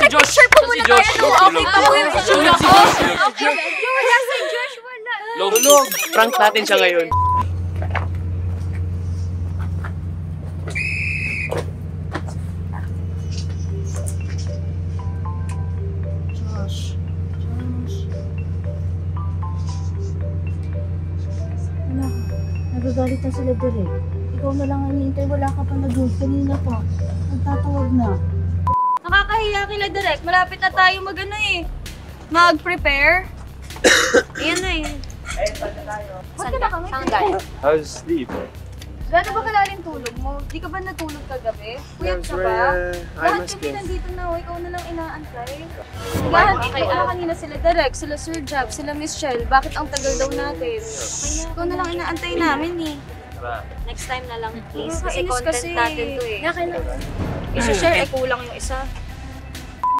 Mag-share po muna tayo. Okay pa po yung issue ko. Okay. Wala si Josh, wala. Tulog. Prank natin siya ngayon. Nagagalit na sila direct. Ikaw na lang ang hinihintay, wala ka pa nag-news. Kanina pa, nagtatawag na. Nakakahiya kila direct. Malapit na tayo mag-prepare. Ayan na eh. Ba't ka ba kami? Saan galing? How's sleep? Gano'n ba kalalim tulog mo? Di ka ba natulog kagabi? Puyat ka ba? Lahat kami nandito na, ikaw na lang inaantay. Lahat ikaw kanina sila direct, sila Sir Jab, sila Miss Shell. Bakit ang tagal daw natin? Ikaw na lang inaantay namin eh. Next time na lang please. Kasi Nakakainis content kasi. natin to eh. Isa-share, kulang yung isa.